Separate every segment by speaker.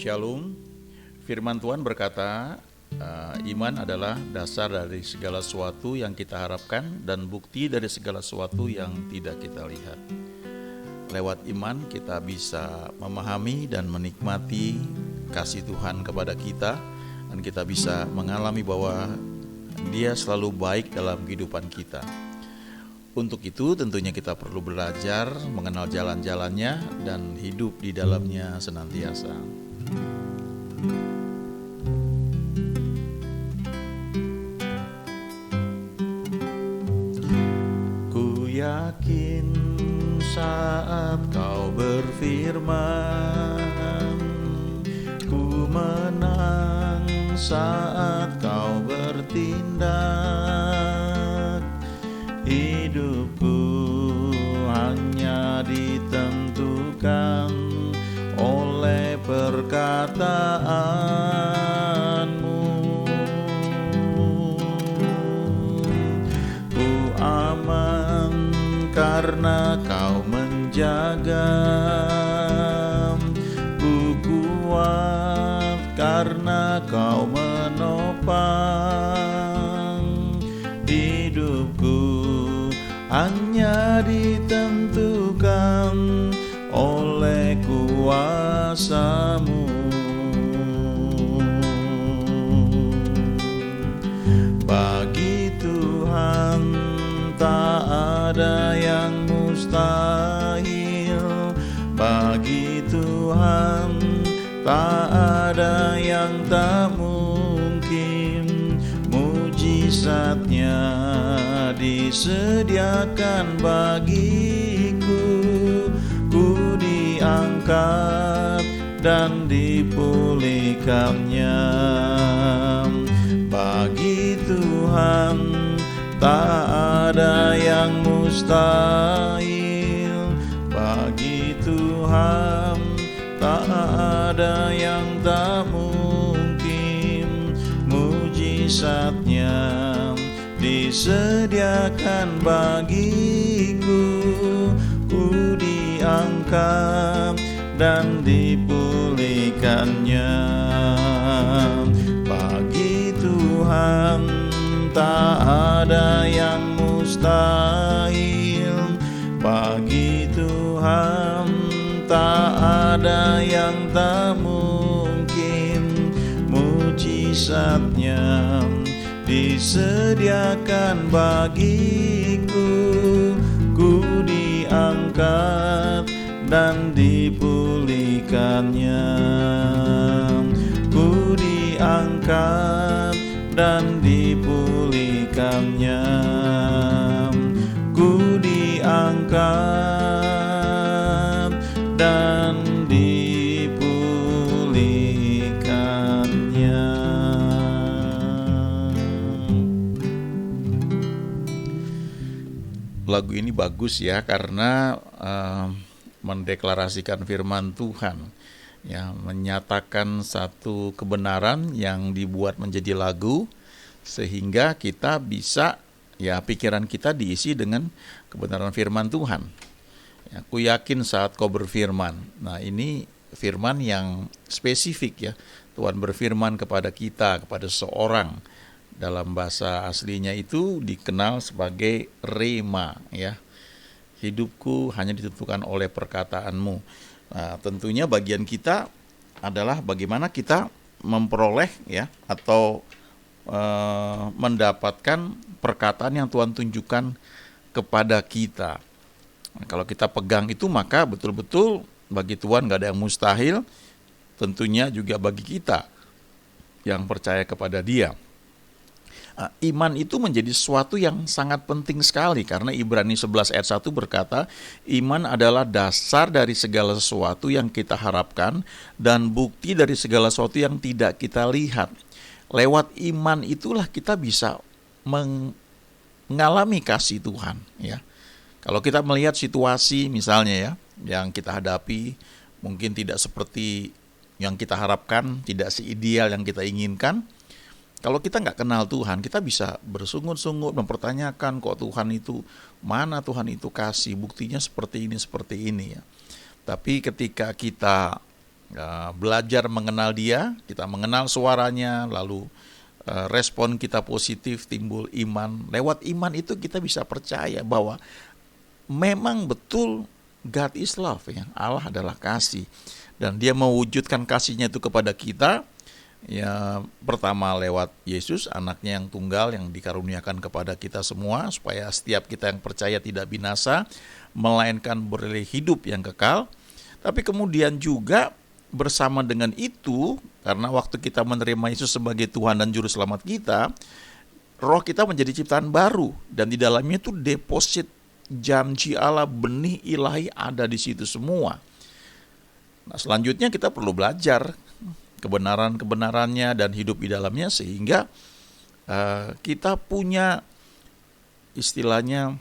Speaker 1: Shalom. Firman Tuhan berkata, iman adalah dasar dari segala sesuatu yang kita harapkan dan bukti dari segala sesuatu yang tidak kita lihat. Lewat iman kita bisa memahami dan menikmati kasih Tuhan kepada kita, dan kita bisa mengalami bahwa Dia selalu baik dalam kehidupan kita. Untuk itu tentunya kita perlu belajar mengenal jalan-jalannya dan hidup di dalamnya senantiasa. Ku yakin saat kau berfirman, ku menang saat kau bertindak. Hidupku hanya ditentukan oleh perkataanmu. Ku aman karena kau menjaga, ku kuat karena kau menopang. Hidupku hanya ditentukan oleh kuasa-Mu. Bagi Tuhan tak ada yang mustahil, bagi Tuhan tak ada yang tak mungkin. Mujizatnya disediakan bagiku, ku diangkat dan dipulihkannya. Bagi Tuhan tak ada yang mustahil, bagi Tuhan tak ada yang tak mungkin. Mujizatnya disediakan bagiku, ku diangkat dan dipulihkannya. Bagi Tuhan tak ada yang mustahil, bagi Tuhan tak ada yang tak mungkin. Mujizatnya disediakan bagiku, ku diangkat dan dipulihkannya. Ku diangkat dan dipulihkannya. Ku diangkat dan dipulihkannya. Lagu ini bagus ya, karena mendeklarasikan firman Tuhan, ya, menyatakan satu kebenaran yang dibuat menjadi lagu, sehingga kita bisa, ya, pikiran kita diisi dengan kebenaran firman Tuhan. Ya, aku yakin saat kau berfirman. Nah, ini firman yang spesifik ya. Tuhan berfirman kepada kita, kepada seseorang. Dalam bahasa aslinya itu dikenal sebagai rema ya. Hidupku hanya ditentukan oleh perkataanmu. Nah, tentunya bagian kita adalah bagaimana kita memperoleh ya, atau mendapatkan perkataan yang Tuhan tunjukkan kepada kita. Nah, kalau kita pegang itu, maka betul-betul bagi Tuhan gak ada yang mustahil. Tentunya juga bagi kita yang percaya kepada Dia. Iman itu menjadi sesuatu yang sangat penting sekali, karena Ibrani 11 ayat 1 berkata, iman adalah dasar dari segala sesuatu yang kita harapkan dan bukti dari segala sesuatu yang tidak kita lihat. Lewat iman itulah kita bisa mengalami kasih Tuhan ya. Kalau kita melihat situasi misalnya ya, yang kita hadapi mungkin tidak seperti yang kita harapkan, tidak seideal yang kita inginkan. Kalau kita nggak kenal Tuhan, kita bisa bersungut-sungut mempertanyakan, kok Tuhan itu, mana Tuhan itu kasih, buktinya seperti ini ya. Tapi ketika kita belajar mengenal Dia, kita mengenal suaranya, lalu respon kita positif, timbul iman. Lewat iman itu kita bisa percaya bahwa memang betul God is love, ya. Allah adalah kasih, dan Dia mewujudkan kasihnya itu kepada kita. Ya, pertama lewat Yesus, anaknya yang tunggal yang dikaruniakan kepada kita semua, supaya setiap kita yang percaya tidak binasa, melainkan beroleh hidup yang kekal. Tapi kemudian juga bersama dengan itu, karena waktu kita menerima Yesus sebagai Tuhan dan Juru Selamat kita, roh kita menjadi ciptaan baru, dan di dalamnya itu deposit janji Allah, benih ilahi ada di situ semua. Nah, selanjutnya kita perlu belajar kebenaran-kebenarannya dan hidup di dalamnya, sehingga kita punya, istilahnya,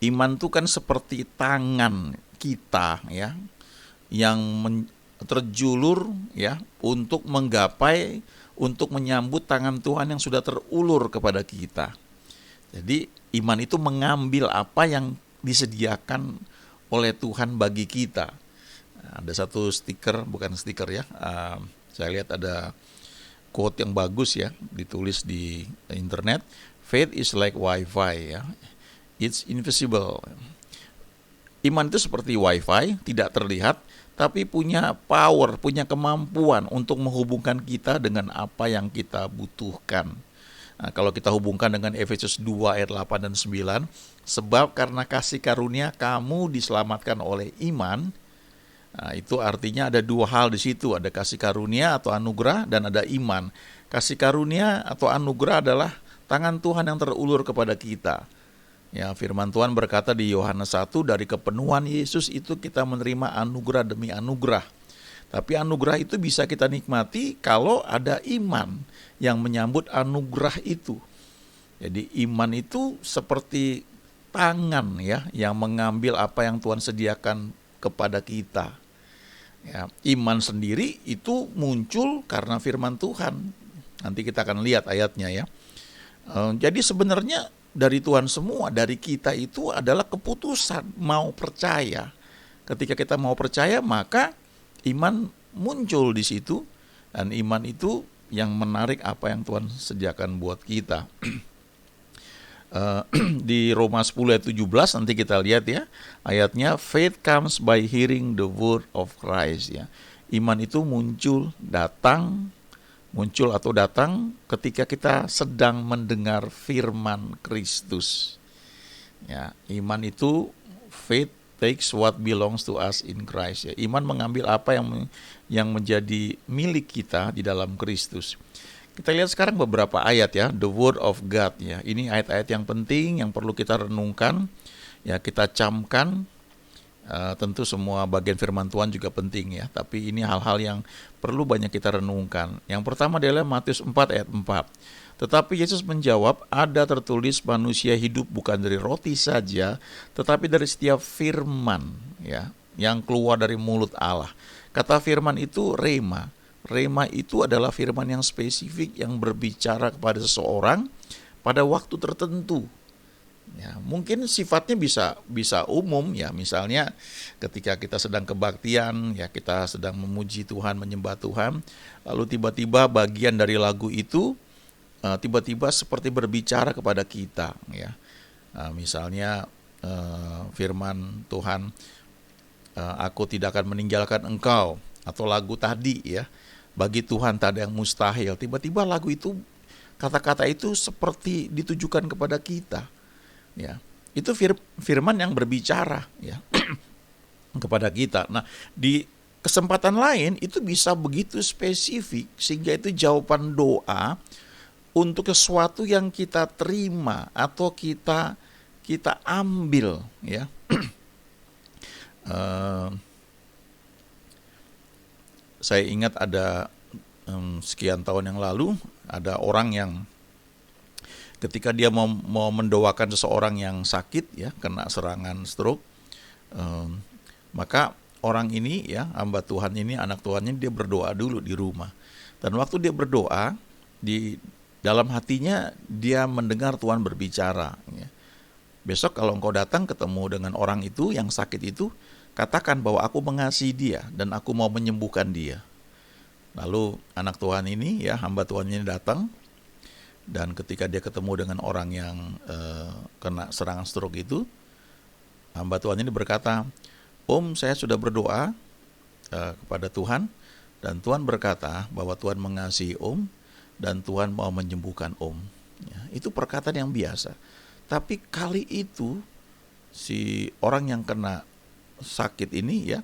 Speaker 1: iman itu kan seperti tangan kita, ya, yang terjulur, ya, untuk menggapai, untuk menyambut tangan Tuhan yang sudah terulur kepada kita. Jadi iman itu mengambil apa yang disediakan oleh Tuhan bagi kita. Ada satu stiker, bukan stiker ya, saya lihat ada quote yang bagus, ya, ditulis di internet. Faith is like wifi, ya, it's invisible. Iman itu seperti wifi, tidak terlihat, tapi punya power, punya kemampuan untuk menghubungkan kita dengan apa yang kita butuhkan. Nah, kalau kita hubungkan dengan Efesus 2 ayat 8 dan 9, sebab karena kasih karunia kamu diselamatkan oleh iman. Nah, itu artinya ada dua hal di situ, ada kasih karunia atau anugerah dan ada iman. Kasih karunia atau anugerah adalah tangan Tuhan yang terulur kepada kita. Ya, firman Tuhan berkata di Yohanes 1, dari kepenuhan Yesus itu kita menerima anugerah demi anugerah. Tapi anugerah itu bisa kita nikmati kalau ada iman yang menyambut anugerah itu. Jadi iman itu seperti tangan, ya, yang mengambil apa yang Tuhan sediakan kepada kita. Ya, iman sendiri itu muncul karena firman Tuhan. Nanti kita akan lihat ayatnya, ya. Jadi sebenarnya dari Tuhan semua, dari kita itu adalah keputusan mau percaya. Ketika kita mau percaya, maka iman muncul di situ, dan iman itu yang menarik apa yang Tuhan sediakan buat kita. Di Roma 10 ayat 17 nanti kita lihat, ya, ayatnya, faith comes by hearing the word of Christ, ya. Iman itu muncul atau datang ketika kita sedang mendengar firman Kristus. Ya, iman itu, faith takes what belongs to us in Christ, ya. Iman mengambil apa yang menjadi milik kita di dalam Kristus. Kita lihat sekarang beberapa ayat, ya, the word of God, ya. Ini ayat-ayat yang penting yang perlu kita renungkan, ya, kita camkan. Tentu semua bagian firman Tuhan juga penting, ya, tapi ini hal-hal yang perlu banyak kita renungkan. Yang pertama adalah Matius 4 ayat 4. Tetapi Yesus menjawab, ada tertulis manusia hidup bukan dari roti saja, tetapi dari setiap firman, ya, yang keluar dari mulut Allah. Kata firman itu rema. Rema itu adalah firman yang spesifik yang berbicara kepada seseorang pada waktu tertentu. Ya, mungkin sifatnya bisa umum, ya, misalnya ketika kita sedang kebaktian, ya, kita sedang memuji Tuhan, menyembah Tuhan, lalu tiba-tiba bagian dari lagu itu tiba-tiba seperti berbicara kepada kita, ya. Misalnya firman Tuhan, aku tidak akan meninggalkan engkau, atau lagu tadi, ya, bagi Tuhan tak ada yang mustahil. Tiba-tiba lagu itu, kata-kata itu seperti ditujukan kepada kita. Ya, itu firman yang berbicara, ya, kepada kita. Nah, di kesempatan lain itu bisa begitu spesifik sehingga itu jawaban doa untuk sesuatu yang kita terima atau kita ambil, ya. Saya ingat ada sekian tahun yang lalu ada orang yang ketika dia mau mendoakan seseorang yang sakit, ya, kena serangan stroke, maka orang ini, ya, hamba Tuhan ini, anak Tuhannya, dia berdoa dulu di rumah. Dan waktu dia berdoa, di dalam hatinya dia mendengar Tuhan berbicara, ya. Besok kalau engkau datang ketemu dengan orang itu yang sakit itu, katakan bahwa aku mengasihi dia dan aku mau menyembuhkan dia. Lalu anak Tuhan ini, ya hamba Tuhan ini datang, dan ketika dia ketemu dengan orang yang kena serangan stroke itu, hamba Tuhan ini berkata, Om, saya sudah berdoa kepada Tuhan, dan Tuhan berkata bahwa Tuhan mengasihi Om, dan Tuhan mau menyembuhkan Om. Ya, itu perkataan yang biasa. Tapi kali itu, si orang yang kena sakit ini, ya,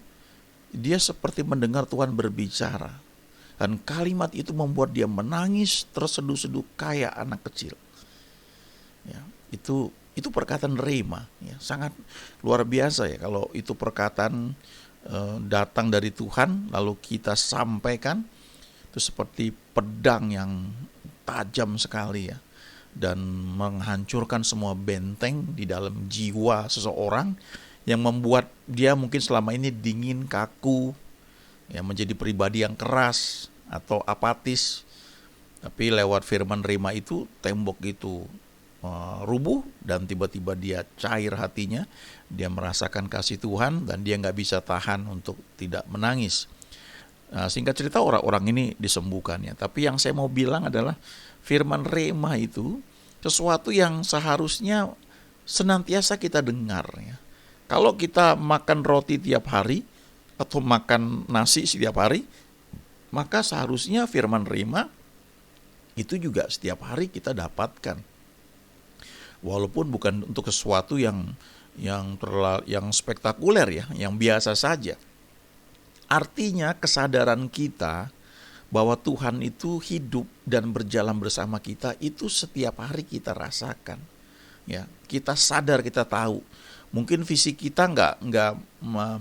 Speaker 1: dia seperti mendengar Tuhan berbicara. Dan kalimat itu membuat dia menangis terseduh-seduh kayak anak kecil. Ya, itu perkataan rema, ya, sangat luar biasa ya kalau itu perkataan datang dari Tuhan lalu kita sampaikan, itu seperti pedang yang tajam sekali ya, dan menghancurkan semua benteng di dalam jiwa seseorang yang membuat dia mungkin selama ini dingin, kaku, ya, menjadi pribadi yang keras atau apatis. Tapi lewat firman rema itu, tembok itu rubuh dan tiba-tiba dia cair hatinya, dia merasakan kasih Tuhan dan dia nggak bisa tahan untuk tidak menangis. Singkat cerita orang-orang ini disembuhkan ya. Tapi yang saya mau bilang adalah firman rema itu sesuatu yang seharusnya senantiasa kita dengar ya. Kalau kita makan roti tiap hari atau makan nasi setiap hari, maka seharusnya firman rema itu juga setiap hari kita dapatkan. Walaupun bukan untuk sesuatu yang spektakuler ya, yang biasa saja. Artinya kesadaran kita bahwa Tuhan itu hidup dan berjalan bersama kita itu setiap hari kita rasakan. Ya, kita sadar, kita tahu. Mungkin fisik kita nggak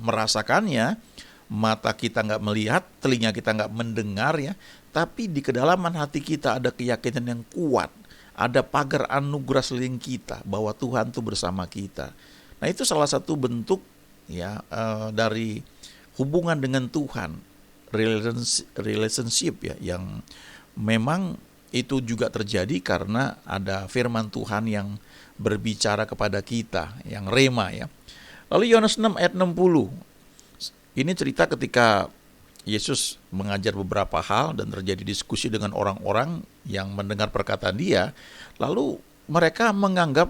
Speaker 1: merasakannya, mata kita nggak melihat, telinga kita nggak mendengar ya, tapi di kedalaman hati kita ada keyakinan yang kuat. Ada pagar anugerah seliling kita bahwa Tuhan itu bersama kita. Nah, itu salah satu bentuk ya dari hubungan dengan Tuhan, relationship ya, yang memang itu juga terjadi karena ada firman Tuhan yang berbicara kepada kita, yang rema ya. Lalu Yohanes 6 ayat 60. Ini cerita ketika Yesus mengajar beberapa hal dan terjadi diskusi dengan orang-orang yang mendengar perkataan dia. Lalu mereka menganggap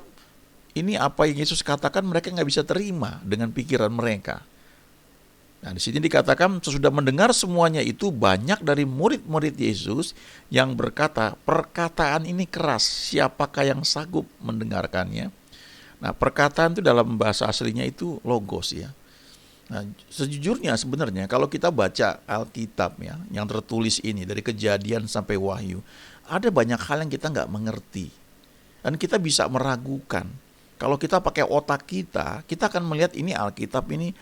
Speaker 1: ini apa yang Yesus katakan mereka nggak bisa terima dengan pikiran mereka. Nah, di sini dikatakan sesudah mendengar semuanya itu banyak dari murid-murid Yesus yang berkata, perkataan ini keras, siapakah yang sanggup mendengarkannya? Nah, perkataan itu dalam bahasa aslinya itu logos ya. Nah, sejujurnya sebenarnya kalau kita baca Alkitab ya, yang tertulis ini dari Kejadian sampai Wahyu, ada banyak hal yang kita nggak mengerti dan kita bisa meragukan. Kalau kita pakai otak kita akan melihat ini Alkitab ini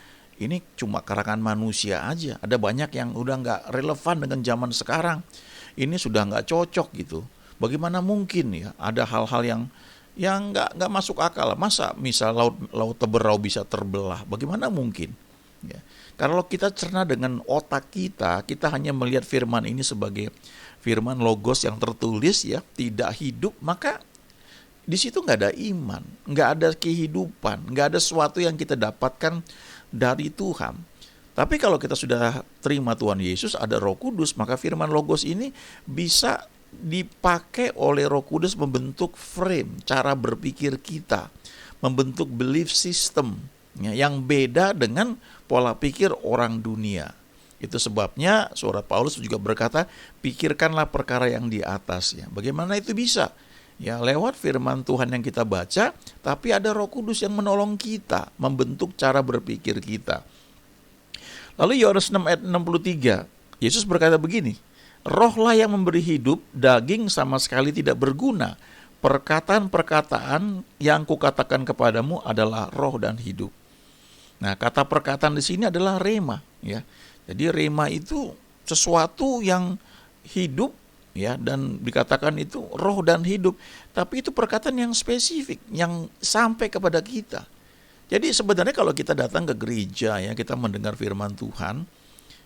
Speaker 1: cuma karangan manusia aja. Ada banyak yang udah nggak relevan dengan zaman sekarang. Ini sudah nggak cocok gitu. Bagaimana mungkin ya ada hal-hal yang nggak masuk akal. Masa misal laut Teberau bisa terbelah? Bagaimana mungkin? Ya. Kalau kita cerna dengan otak kita hanya melihat firman ini sebagai firman logos yang tertulis ya, tidak hidup, maka di situ nggak ada iman, nggak ada kehidupan, nggak ada sesuatu yang kita dapatkan dari Tuhan. Tapi kalau kita sudah terima Tuhan Yesus, ada Roh Kudus, maka firman logos ini bisa dipakai oleh Roh Kudus membentuk frame, cara berpikir kita, membentuk belief system yang beda dengan pola pikir orang dunia. Itu sebabnya surat Paulus juga berkata, pikirkanlah perkara yang di atas ya. Bagaimana itu bisa? Ya, lewat firman Tuhan yang kita baca, tapi ada Roh Kudus yang menolong kita membentuk cara berpikir kita. Lalu Yohanes 6 ayat 63, Yesus berkata begini, rohlah yang memberi hidup, daging sama sekali tidak berguna. Perkataan-perkataan yang kukatakan kepadamu adalah roh dan hidup. Nah, kata perkataan di sini adalah rema, ya. Jadi rema itu sesuatu yang hidup, ya, dan dikatakan itu roh dan hidup. Tapi itu perkataan yang spesifik, yang sampai kepada kita. Jadi sebenarnya kalau kita datang ke gereja, ya, kita mendengar firman Tuhan,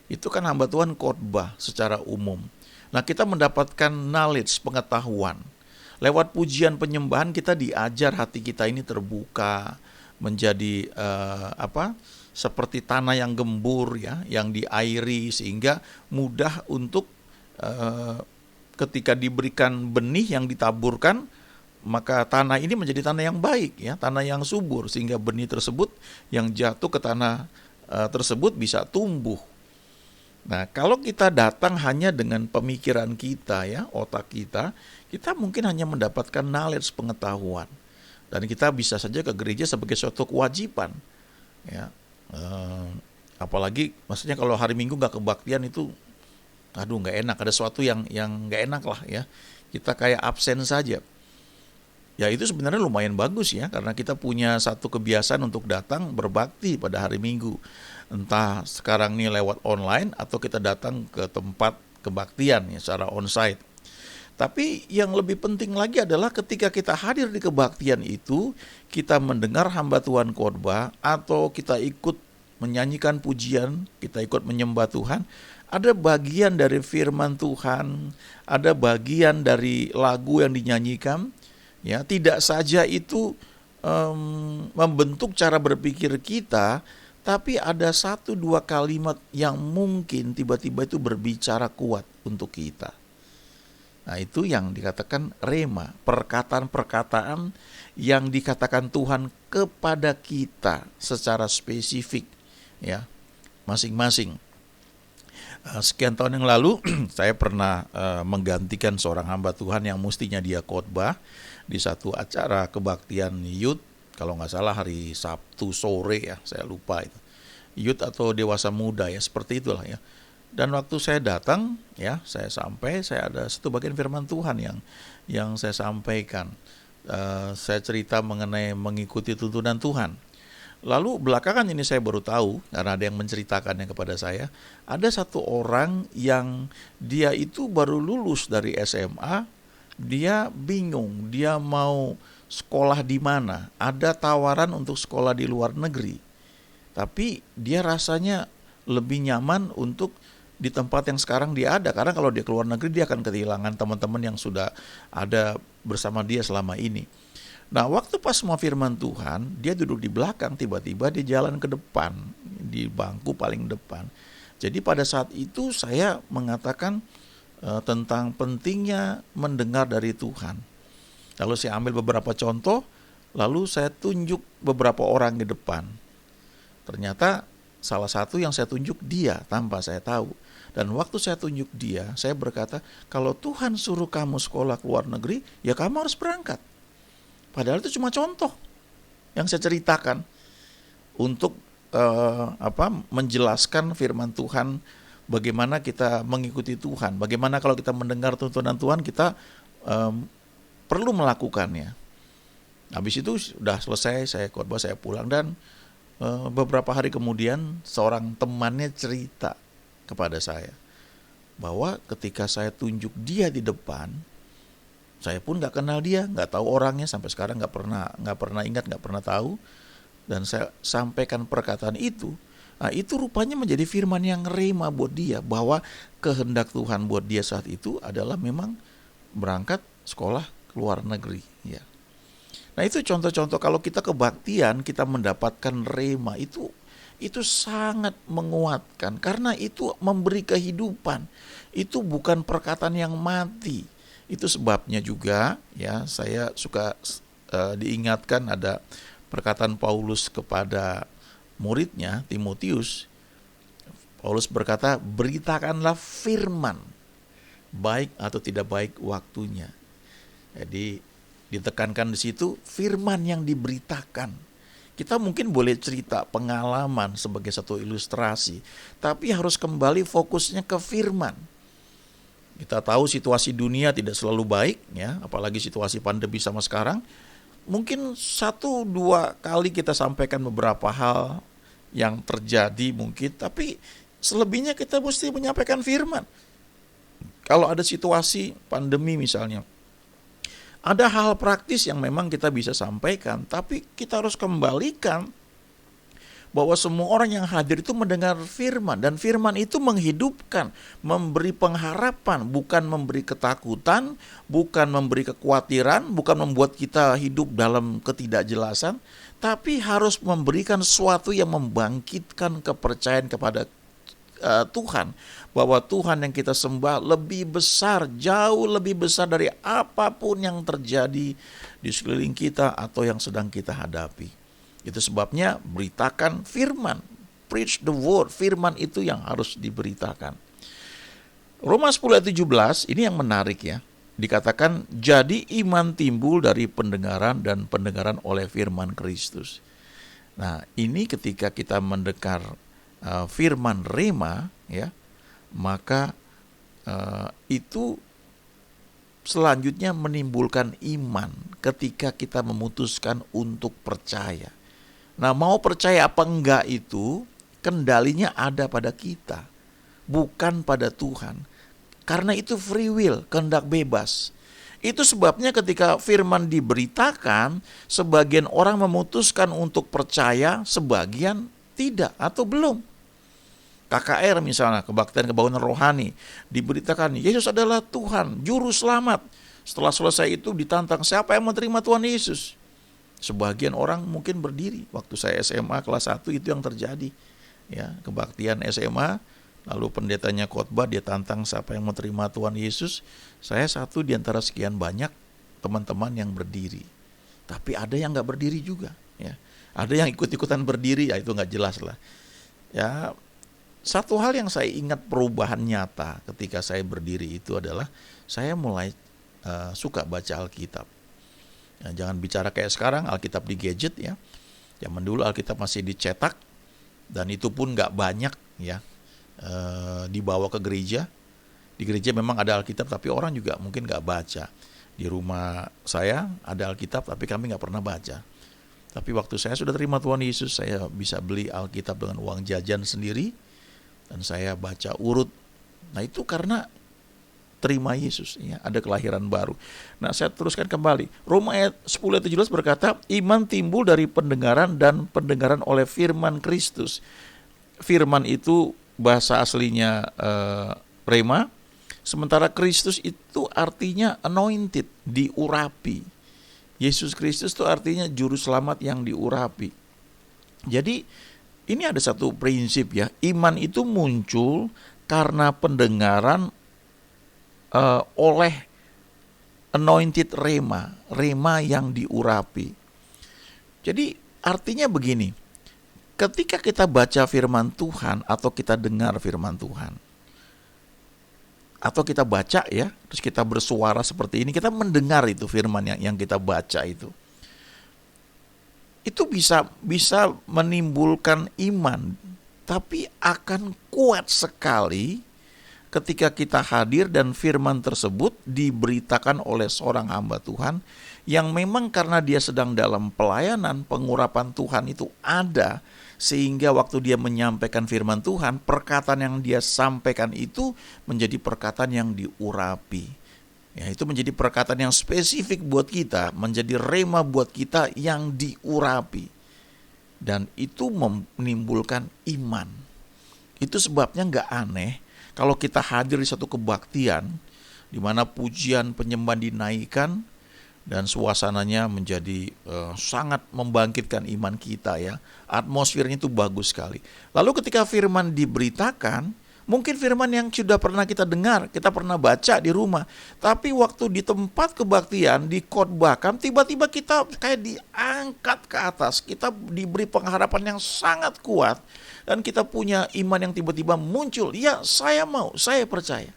Speaker 1: itu kan hamba Tuhan khotbah secara umum. Nah, kita mendapatkan knowledge, pengetahuan. Lewat pujian penyembahan kita diajar hati kita ini terbuka, menjadi seperti tanah yang gembur ya, yang diairi, sehingga mudah untuk ketika diberikan benih yang ditaburkan, maka tanah ini menjadi tanah yang baik ya, tanah yang subur, sehingga benih tersebut yang jatuh ke tanah tersebut bisa tumbuh. Nah, kalau kita datang hanya dengan pemikiran kita ya, otak kita, kita mungkin hanya mendapatkan knowledge, pengetahuan. Dan kita bisa saja ke gereja sebagai suatu kewajiban. Ya. Apalagi maksudnya kalau hari Minggu nggak kebaktian itu, aduh nggak enak, ada sesuatu yang nggak enak lah ya. Kita kayak absen saja. Ya itu sebenarnya lumayan bagus ya, karena kita punya satu kebiasaan untuk datang berbakti pada hari Minggu. Entah sekarang ini lewat online atau kita datang ke tempat kebaktian ya secara onsite. Tapi yang lebih penting lagi adalah ketika kita hadir di kebaktian itu, kita mendengar hamba Tuhan khotbah atau kita ikut menyanyikan pujian, kita ikut menyembah Tuhan, ada bagian dari firman Tuhan, ada bagian dari lagu yang dinyanyikan, ya tidak saja itu membentuk cara berpikir kita, tapi ada 1-2 kalimat yang mungkin tiba-tiba itu berbicara kuat untuk kita. Nah itu yang dikatakan rema, perkataan-perkataan yang dikatakan Tuhan kepada kita secara spesifik ya, masing-masing. Sekian tahun yang lalu saya pernah menggantikan seorang hamba Tuhan yang mestinya dia khotbah di satu acara kebaktian youth, kalau nggak salah hari Sabtu sore ya, saya lupa itu. Youth atau dewasa muda ya, seperti itulah ya. Dan waktu saya datang ya, saya ada satu bagian firman Tuhan yang saya sampaikan. Saya cerita mengenai mengikuti tuntunan Tuhan. Lalu belakangan ini saya baru tahu, karena ada yang menceritakannya kepada saya, ada satu orang yang dia itu baru lulus dari SMA, dia bingung, dia mau sekolah di mana. Ada tawaran untuk sekolah di luar negeri, tapi dia rasanya lebih nyaman untuk di tempat yang sekarang dia ada, karena kalau dia keluar negeri dia akan kehilangan teman-teman yang sudah ada bersama dia selama ini. Nah, waktu pas mau firman Tuhan, dia duduk di belakang, tiba-tiba dia jalan ke depan, di bangku paling depan. Jadi pada saat itu saya mengatakan tentang pentingnya mendengar dari Tuhan. Lalu saya ambil beberapa contoh, lalu saya tunjuk beberapa orang di depan. Ternyata salah satu yang saya tunjuk dia tanpa saya tahu. Dan waktu saya tunjuk dia, saya berkata, kalau Tuhan suruh kamu sekolah ke luar negeri, ya kamu harus berangkat. Padahal itu cuma contoh yang saya ceritakan untuk menjelaskan firman Tuhan, bagaimana kita mengikuti Tuhan, bagaimana kalau kita mendengar tuntunan Tuhan kita perlu melakukannya. Habis itu sudah selesai, saya khotbah, saya pulang, dan beberapa hari kemudian seorang temannya cerita kepada saya bahwa ketika saya tunjuk dia di depan, saya pun nggak kenal dia, nggak tahu orangnya sampai sekarang, nggak pernah ingat, nggak pernah tahu, dan saya sampaikan perkataan itu. Nah itu rupanya menjadi firman yang rema buat dia, bahwa kehendak Tuhan buat dia saat itu adalah memang berangkat sekolah ke luar negeri ya. Nah itu contoh-contoh kalau kita kebaktian, kita mendapatkan rema, itu sangat menguatkan, karena itu memberi kehidupan. Itu bukan perkataan yang mati. Itu sebabnya juga ya, saya suka diingatkan ada perkataan Paulus kepada muridnya Timotius. Paulus berkata, beritakanlah firman, baik atau tidak baik waktunya. Jadi ditekankan di situ firman yang diberitakan. Kita mungkin boleh cerita pengalaman sebagai satu ilustrasi, tapi harus kembali fokusnya ke firman. Kita tahu situasi dunia tidak selalu baik ya, apalagi situasi pandemi sama sekarang. Mungkin 1-2 kali kita sampaikan beberapa hal yang terjadi mungkin, tapi selebihnya kita mesti menyampaikan firman. Kalau ada situasi pandemi misalnya, ada hal praktis yang memang kita bisa sampaikan, tapi kita harus kembalikan bahwa semua orang yang hadir itu mendengar firman, dan firman itu menghidupkan, memberi pengharapan, bukan memberi ketakutan, bukan memberi kekhawatiran, bukan membuat kita hidup dalam ketidakjelasan, tapi harus memberikan sesuatu yang membangkitkan kepercayaan kepada Tuhan, bahwa Tuhan yang kita sembah lebih besar, jauh lebih besar dari apapun yang terjadi di sekeliling kita atau yang sedang kita hadapi. Itu sebabnya beritakan firman, preach the word, firman itu yang harus diberitakan. Roma 10 ayat 17 ini yang menarik ya. Dikatakan jadi iman timbul dari pendengaran dan pendengaran oleh firman Kristus. Nah, ini ketika kita mendengar firman rema ya, maka itu selanjutnya menimbulkan iman ketika kita memutuskan untuk percaya. Nah, mau percaya apa enggak itu kendalinya ada pada kita, bukan pada Tuhan. Karena itu free will, kehendak bebas. Itu sebabnya ketika firman diberitakan, sebagian orang memutuskan untuk percaya, sebagian tidak atau belum. KKR misalnya, kebaktian kebangunan rohani, diberitakan Yesus adalah Tuhan, juru selamat. Setelah selesai itu ditantang, siapa yang menerima Tuhan Yesus? Sebagian orang mungkin berdiri. Waktu saya SMA kelas 1 itu yang terjadi. Ya, kebaktian SMA, lalu pendetanya khotbah, dia tantang siapa yang menerima Tuhan Yesus. Saya satu di antara sekian banyak teman-teman yang berdiri. Tapi ada yang gak berdiri juga. Ya. Ada yang ikut-ikutan berdiri, ya itu gak jelas lah. Ya, satu hal yang saya ingat perubahan nyata ketika saya berdiri itu adalah saya mulai suka baca Alkitab. Ya, jangan bicara kayak sekarang Alkitab di gadget ya. Zaman dulu Alkitab masih dicetak dan itu pun nggak banyak ya, dibawa ke gereja. Di gereja memang ada Alkitab tapi orang juga mungkin nggak baca. Di rumah saya ada Alkitab tapi kami nggak pernah baca. Tapi waktu saya sudah terima Tuhan Yesus, saya bisa beli Alkitab dengan uang jajan sendiri. Dan saya baca urut. Nah itu karena terima Yesus, ya, ada kelahiran baru. Nah saya teruskan kembali. Roma ayat 10 ayat 17 berkata, iman timbul dari pendengaran dan pendengaran oleh firman Kristus. Firman itu bahasa aslinya rema, sementara Kristus itu artinya anointed, diurapi. Yesus Kristus itu artinya juru selamat yang diurapi. Jadi ini ada satu prinsip ya, iman itu muncul karena pendengaran oleh anointed rema, rema yang diurapi. Jadi artinya begini, ketika kita baca firman Tuhan atau kita dengar firman Tuhan, atau kita baca ya, terus kita bersuara seperti ini, kita mendengar itu firman yang kita baca itu bisa menimbulkan iman, tapi akan kuat sekali ketika kita hadir dan firman tersebut diberitakan oleh seorang hamba Tuhan yang memang karena dia sedang dalam pelayanan, pengurapan Tuhan itu ada, sehingga waktu dia menyampaikan firman Tuhan, perkataan yang dia sampaikan itu menjadi perkataan yang diurapi. Ya, itu menjadi perkataan yang spesifik buat kita, menjadi rema buat kita yang diurapi. Dan itu menimbulkan iman. Itu sebabnya gak aneh kalau kita hadir di satu kebaktian di mana pujian penyembahan dinaikkan dan suasananya menjadi sangat membangkitkan iman kita ya. Atmosfernya itu bagus sekali. Lalu ketika firman diberitakan, mungkin firman yang sudah pernah kita dengar, kita pernah baca di rumah. Tapi waktu di tempat kebaktian, dikhotbahkan, tiba-tiba kita kayak diangkat ke atas. Kita diberi pengharapan yang sangat kuat. Dan kita punya iman yang tiba-tiba muncul. Ya, saya mau, saya percaya.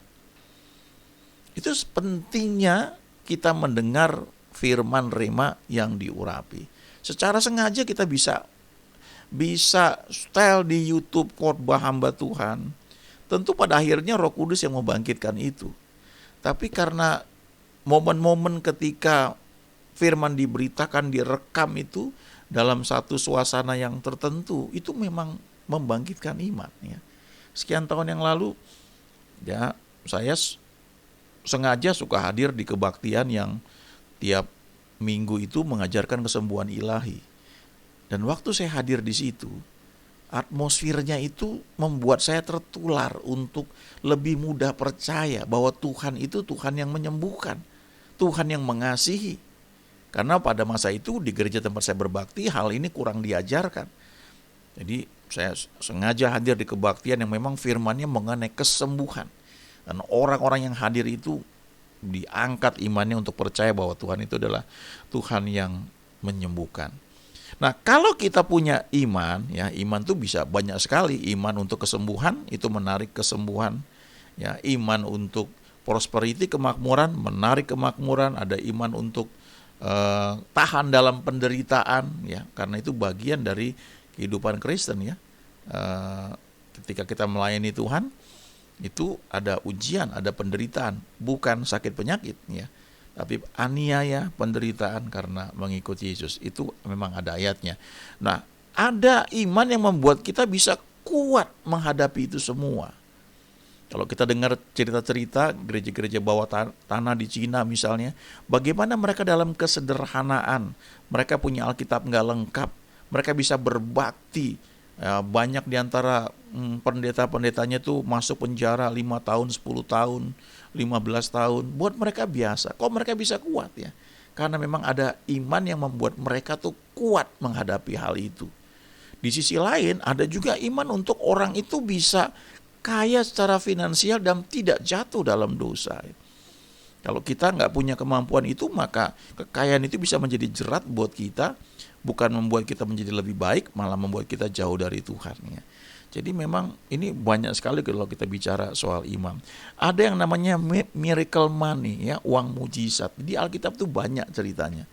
Speaker 1: Itu pentingnya kita mendengar firman rema yang diurapi. Secara sengaja kita bisa style di YouTube khotbah hamba Tuhan. Tentu pada akhirnya Roh Kudus yang membangkitkan itu. Tapi karena momen-momen ketika firman diberitakan, direkam itu dalam satu suasana yang tertentu, itu memang membangkitkan iman. Ya. Sekian tahun yang lalu, ya saya sengaja suka hadir di kebaktian yang tiap minggu itu mengajarkan kesembuhan ilahi. Dan waktu saya hadir di situ, atmosfernya itu membuat saya tertular untuk lebih mudah percaya bahwa Tuhan itu Tuhan yang menyembuhkan, Tuhan yang mengasihi. Karena pada masa itu di gereja tempat saya berbakti hal ini kurang diajarkan. Jadi saya sengaja hadir di kebaktian yang memang firman-Nya mengenai kesembuhan. Dan orang-orang yang hadir itu diangkat imannya untuk percaya bahwa Tuhan itu adalah Tuhan yang menyembuhkan. Nah, kalau kita punya iman, ya iman itu bisa banyak sekali. Iman untuk kesembuhan itu menarik kesembuhan. Ya, iman untuk prosperity, kemakmuran, menarik kemakmuran. Ada iman untuk tahan dalam penderitaan, ya, karena itu bagian dari kehidupan Kristen, ya. Ketika kita melayani Tuhan, itu ada ujian, ada penderitaan, bukan sakit penyakit, ya, tapi aniaya, penderitaan karena mengikuti Yesus. Itu memang ada ayatnya. Nah, ada iman yang membuat kita bisa kuat menghadapi itu semua. Kalau kita dengar cerita-cerita gereja-gereja bawah tanah di Cina misalnya, bagaimana mereka dalam kesederhanaan, mereka punya Alkitab nggak lengkap, mereka bisa berbakti. Ya, banyak diantara pendeta-pendetanya tuh masuk penjara 5 tahun, 10 tahun, 15 tahun. Buat mereka biasa. Kok mereka bisa kuat, ya? Karena memang ada iman yang membuat mereka tuh kuat menghadapi hal itu. Di sisi lain ada juga iman untuk orang itu bisa kaya secara finansial dan tidak jatuh dalam dosa. Kalau kita nggak punya kemampuan itu, maka kekayaan itu bisa menjadi jerat buat kita, bukan membuat kita menjadi lebih baik, malah membuat kita jauh dari Tuhan, ya. Jadi memang ini banyak sekali kalau kita bicara soal iman. Ada yang namanya miracle money, ya, uang mujizat. Di Alkitab tuh banyak ceritanya.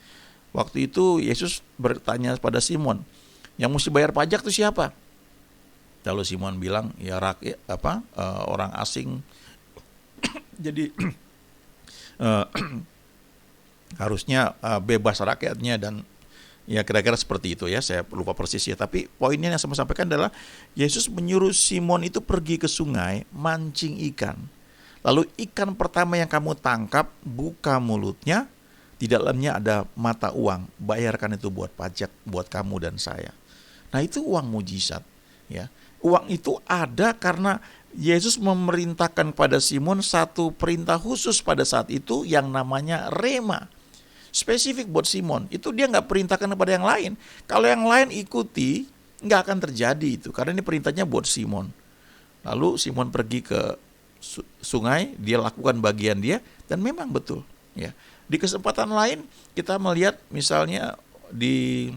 Speaker 1: Waktu itu Yesus bertanya pada Simon, yang mesti bayar pajak tuh siapa? Lalu Simon bilang, ya rakyat, orang asing. Jadi harusnya bebas rakyatnya, dan ya kira-kira seperti itu, ya. Saya lupa persis, ya. Tapi poinnya yang saya sampaikan adalah Yesus menyuruh Simon itu pergi ke sungai mancing ikan. Lalu ikan pertama yang kamu tangkap, buka mulutnya, di dalamnya ada mata uang. Bayarkan itu buat pajak buat kamu dan saya. Nah, itu uang mujizat, ya. Uang itu ada karena Yesus memerintahkan pada Simon satu perintah khusus pada saat itu yang namanya rema. Spesifik buat Simon. Itu dia nggak perintahkan kepada yang lain. Kalau yang lain ikuti, nggak akan terjadi itu. Karena ini perintahnya buat Simon. Lalu Simon pergi ke sungai, dia lakukan bagian dia, dan memang betul, ya. Di kesempatan lain kita melihat misalnya di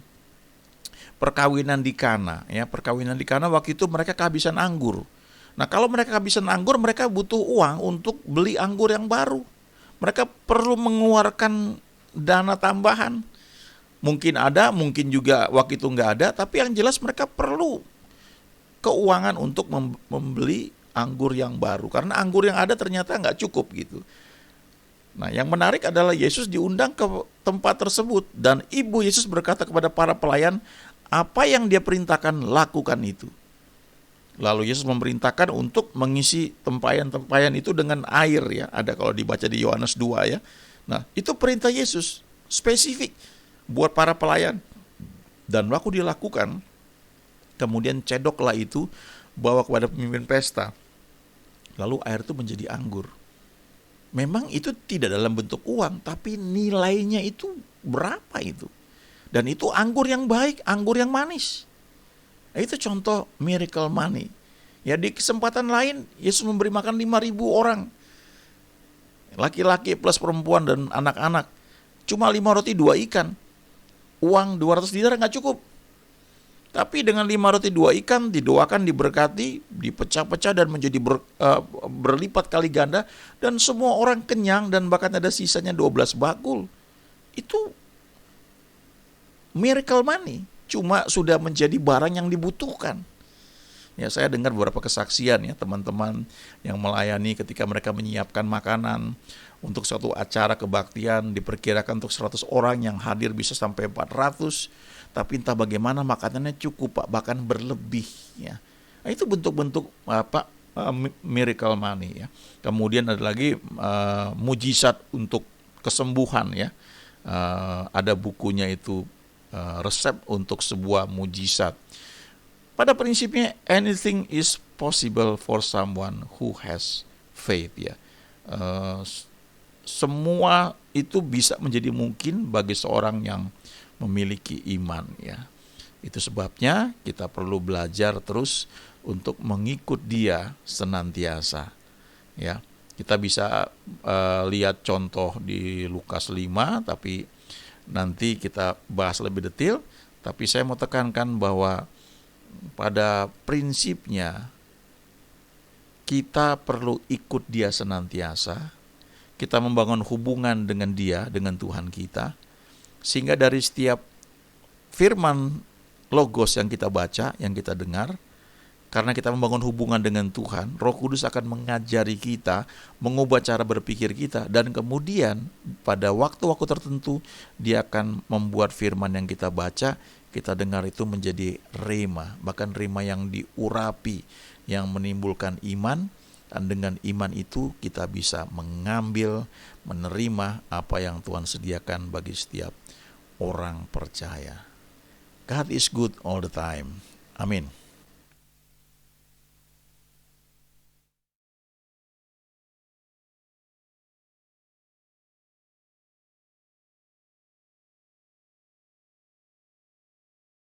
Speaker 1: perkawinan di Kana, ya. Perkawinan di Kana waktu itu mereka kehabisan anggur. Nah, kalau mereka kehabisan anggur, mereka butuh uang untuk beli anggur yang baru. Mereka perlu mengeluarkan dana tambahan. Mungkin ada, mungkin juga waktu itu nggak ada, tapi yang jelas mereka perlu keuangan untuk membeli anggur yang baru. Karena anggur yang ada ternyata nggak cukup, gitu. Nah, yang menarik adalah Yesus diundang ke tempat tersebut, dan ibu Yesus berkata kepada para pelayan, apa yang dia perintahkan, lakukan itu. Lalu Yesus memerintahkan untuk mengisi tempayan-tempayan itu dengan air, ya. Ada kalau dibaca di Yohanes 2, ya. Nah, itu perintah Yesus, spesifik buat para pelayan. Dan waktu dilakukan, kemudian cedoklah itu, bawa kepada pemimpin pesta. Lalu air itu menjadi anggur. Memang itu tidak dalam bentuk uang, tapi nilainya itu berapa itu? Dan itu anggur yang baik, anggur yang manis. Nah, itu contoh miracle money. Ya, di kesempatan lain Yesus memberi makan 5.000 orang. Laki-laki plus perempuan dan anak-anak. Cuma 5 roti 2 ikan. Uang 200 dinar nggak cukup. Tapi dengan 5 roti 2 ikan didoakan, diberkati, dipecah-pecah dan menjadi berlipat kali ganda. Dan semua orang kenyang dan bahkan ada sisanya 12 bakul. Itu miracle money. Cuma sudah menjadi barang yang dibutuhkan. Ya, saya dengar beberapa kesaksian, ya, teman-teman yang melayani ketika mereka menyiapkan makanan untuk suatu acara kebaktian, diperkirakan untuk 100 orang, yang hadir bisa sampai 400, tapi entah bagaimana makanannya cukup, Pak, bahkan berlebih, ya. Nah, itu bentuk-bentuk miracle money, ya. Kemudian ada lagi mujizat untuk kesembuhan, ya. Ada bukunya itu, resep untuk sebuah mujizat. pada prinsipnya anything is possible for someone who has faith ya. Semua itu bisa menjadi mungkin bagi seorang yang memiliki iman ya. Itu sebabnya kita perlu belajar terus untuk mengikut Dia senantiasa. Ya, kita bisa lihat contoh di Lukas 5, tapi nanti kita bahas lebih detail. Tapi saya mau tekankan bahwa pada prinsipnya kita perlu ikut Dia senantiasa. Kita membangun hubungan dengan Dia, dengan Tuhan kita, sehingga dari setiap firman logos yang kita baca, yang kita dengar, karena kita membangun hubungan dengan Tuhan, Roh Kudus akan mengajari kita, mengubah cara berpikir kita, dan kemudian pada waktu-waktu tertentu Dia akan membuat firman yang kita baca, kita dengar itu menjadi rema, bahkan rema yang diurapi, yang menimbulkan iman, dan dengan iman itu kita bisa mengambil, menerima apa yang Tuhan sediakan bagi setiap orang percaya. God is good all the time. Amin.